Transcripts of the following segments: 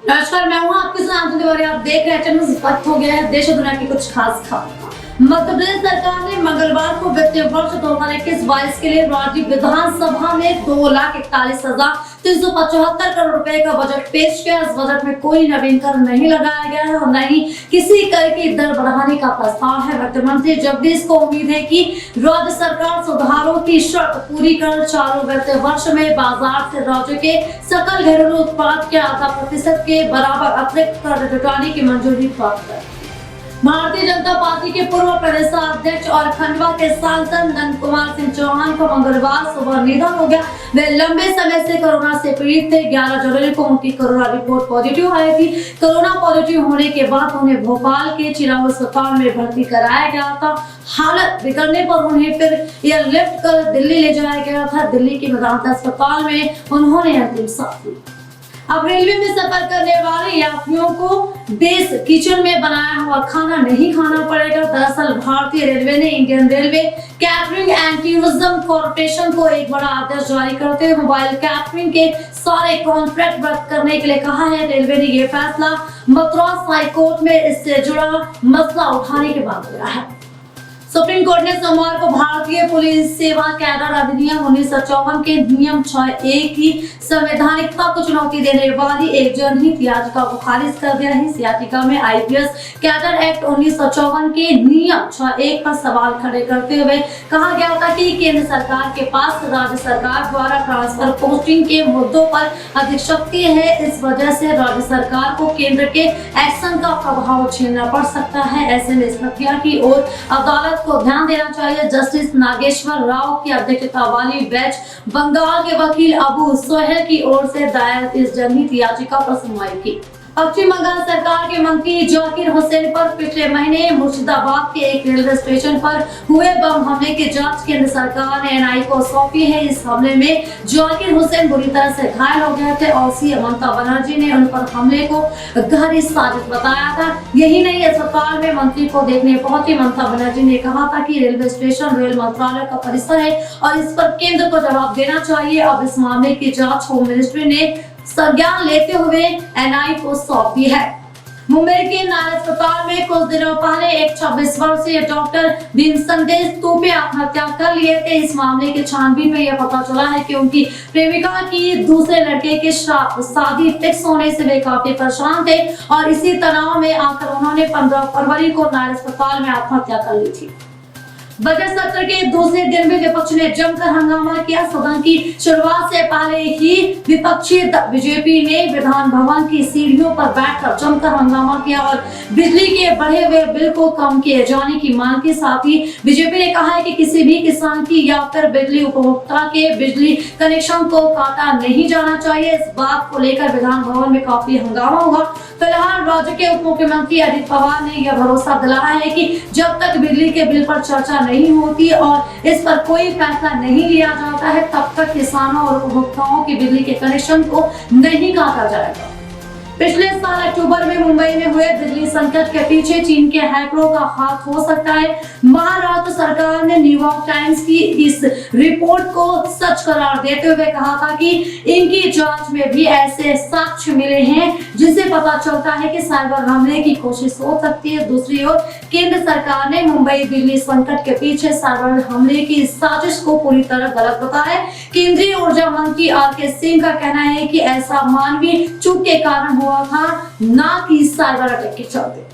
नमस्कार, मैं हूं आपके साथ आनंद तिवारी। आप देख रहे हैं चैनल वक्त हो गया है देश और दुनिया की कुछ खास खबर। मध्य प्रदेश सरकार ने मंगलवार को वित्तीय वर्ष 2021-22 के लिए राज्य विधानसभा में 2,41,375 करोड़ रुपए का बजट पेश किया। इस बजट में कोई नवीनीकरण नहीं लगाया गया है और न ही किसी कर की दर बढ़ाने का प्रस्ताव है। वित्त मंत्री जगदीश को उम्मीद है कि राज्य सरकार सुधारों की शर्त पूरी कर चालू वित्तीय वर्ष में बाजार से राज्य के सकल घरेलू उत्पाद के 0.5% के बराबर अतिरिक्त कर जुटाने की मंजूरी प्राप्त कर। भारतीय जनता पार्टी के पूर्व प्रदेशाध्यक्ष और खंडवा के सांसद नंद कुमार सिंह चौहान का मंगलवार सुबह निधन हो गया। वे लंबे समय से कोरोना से पीड़ित थे। 11 जनवरी को उनकी कोरोना रिपोर्ट पॉजिटिव आई थी। कोरोना पॉजिटिव होने के बाद उन्हें भोपाल के चिराग अस्पताल में भर्ती कराया गया था। हालत बिगड़ने पर उन्हें फिर एयरलिफ्ट कर दिल्ली ले जाया गया था। दिल्ली के मेदांता अस्पताल में उन्होंने अंतिम सांस ली। अब रेलवे में सफर करने वाले यात्रियों को देश किचन में बनाया हुआ खाना नहीं खाना पड़ेगा। दरअसल भारतीय रेलवे ने Indian railway catering and tourism corporation को एक बड़ा आदेश जारी करते हुए मोबाइल कैटरिंग के सारे कॉन्ट्रैक्ट रद्द करने के लिए कहा है। रेलवे ने यह फैसला मद्रास हाई कोर्ट में इससे जुड़ा मसला उठाने के बाद लिया है। सुप्रीम कोर्ट ने सोमवार को भारतीय पुलिस सेवा कैडर अधिनियम 1954 के नियम 6(a) की संवैधानिकता को चुनौती देने वाली एक जनहित याचिका को खारिज कर दिया है। इस याचिका में आईपीएस कैडर एक्ट 1954 के नियम 6(a) पर सवाल खड़े करते हुए कहा गया था कि केंद्र सरकार के पास राज्य सरकार द्वारा ट्रांसफर पोस्टिंग के मुद्दों पर अधिक शक्ति है। इस वजह से राज्य सरकार को केंद्र के एक्शन का प्रभाव झेलना पड़ सकता है। ऐसे में इस प्रक्रिया की ओर अदालत को ध्यान देना चाहिए। जस्टिस नागेश्वर राव की अध्यक्षता वाली बेंच बंगाल के वकील अबू सोहेल की ओर से दायर इस जनहित याचिका पर सुनवाई की। पश्चिम बंगाल सरकार के मंत्री जाकिर हुसैन पर पिछले महीने मुर्शिदाबाद के एक रेलवे स्टेशन पर हुए बम हमले की जांच केंद्र सरकार ने एनआईए को सौंपी है। इस हमले में जाकिर हुसैन बुरी तरह से घायल हो गए थे और सीएम ममता बनर्जी ने उन पर हमले को गहरी साजिश बताया था। यही नहीं, अस्पताल में मंत्री को देखने पहुंची ममता बनर्जी ने कहा था कि रेलवे स्टेशन रेल मंत्रालय का परिसर है और इस पर केंद्र को जवाब देना चाहिए। अब इस मामले की जाँच होम मिनिस्ट्री ने संज्ञान लेते हुए एनआईए को सौंप दी है। मुंबई के नायर अस्पताल में कुछ दिनों पहले एक 26 वर्षीय डॉक्टर भीमसंदेश तोपे आत्महत्या कर लिए थे। इस मामले की छानबीन में यह पता चला है कि उनकी प्रेमिका की दूसरे लड़के के शादी फिक्स होने से वे काफी परेशान थे और इसी तनाव में आकर उन्होंने 15 फरवरी को नायर अस्पताल में आत्महत्या कर ली थी। बजट सत्र के दूसरे दिन में विपक्ष ने जमकर हंगामा किया। सदन की शुरुआत से पहले ही विपक्षी बीजेपी ने विधान भवन की सीढ़ियों पर बैठकर जमकर हंगामा किया और बिजली के बढ़े हुए बिल को कम किए जाने की मांग के साथ ही बीजेपी ने कहा है कि किसी भी किसान की या फिर बिजली उपभोक्ता के बिजली कनेक्शन को काटा नहीं जाना चाहिए। इस बात को लेकर विधान भवन में काफी हंगामा हुआ। फिलहाल राज्य के उप मुख्यमंत्री अजित पवार ने यह भरोसा दिलाया है कि जब तक बिजली के बिल पर चर्चा नहीं होती और इस पर कोई फैसला नहीं लिया जाता है तब तक किसानों और उपभोक्ताओं की बिजली के कनेक्शन को नहीं काटा जाएगा। पिछले साल अक्टूबर में मुंबई में हुए बिजली संकट के पीछे चीन के हैकरों का हाथ हो सकता है। महाराष्ट्र सरकार ने न्यूयॉर्क टाइम्स की इस रिपोर्ट को सच करार देते हुए कहा था कि इनकी जांच में भी ऐसे साक्ष्य मिले हैं जिससे पता चलता है कि साइबर हमले की कोशिश हो सकती है। दूसरी ओर केंद्र सरकार ने मुंबई बिजली संकट के पीछे साइबर हमले की साजिश को पूरी तरह गलत बताया है। केंद्रीय ऊर्जा मंत्री आर.के. सिंह का कहना है कि ऐसा मानवीय चूक के कारण हुआ था, ना कि साइबर अटैक के चलते।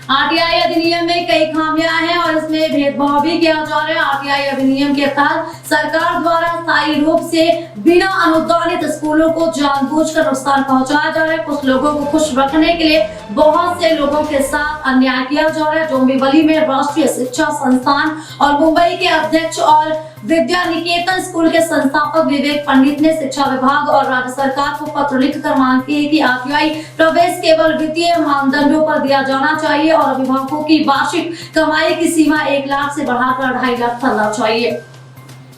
आरटीआई अधिनियम में कई खामियां हैं और इसमें भेदभाव भी किया जा रहा है। आरटीआई अधिनियम के तहत सरकार द्वारा स्थायी रूप से बिना अनुदानित स्कूलों को जानबूझकर नुकसान पहुंचाया जा रहा है। कुछ लोगों को खुश रखने के लिए बहुत से लोगों के साथ अन्याय किया जा रहा है। डोंबिवली में राष्ट्रीय शिक्षा संस्थान और मुंबई के अध्यक्ष और विद्या निकेतन स्कूल के संस्थापक विवेक पंडित ने शिक्षा विभाग और राज्य सरकार को पत्र लिखकर मांग की है कि आरटीआई प्रवेश केवल वित्तीय मानदंडों पर दिया जाना चाहिए और अभिभावकों की वार्षिक कमाई की सीमा 1 लाख से बढ़ाकर 2.5 लाख करना चाहिए।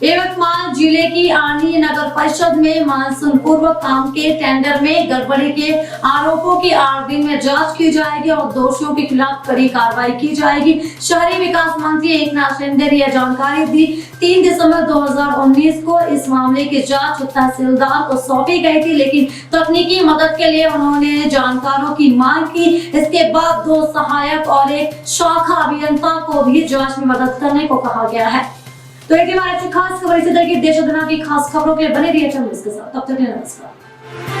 यवतमाल जिले की आनी नगर परिषद में मानसून पूर्व काम के टेंडर में गड़बड़ी के आरोपों की 8 दिन में जांच की जाएगी और दोषियों के खिलाफ कड़ी कार्रवाई की जाएगी। शहरी विकास मंत्री एकनाथ शिंदे ने यह जानकारी दी। 3 दिसंबर 2019 को इस मामले की जांच तहसीलदार को सौंपी गई थी, लेकिन तकनीकी मदद के लिए उन्होंने जानकारों की मांग की। इसके बाद 2 सहायक और एक शाखा अभियंता को भी जांच में मदद करने को कहा गया है। तो एक हमारी खास खबर इसी तरह की देश और दुनिया की खास खबरों के लिए बने रहिए चैनल के साथ। तब तक के लिए नमस्कार।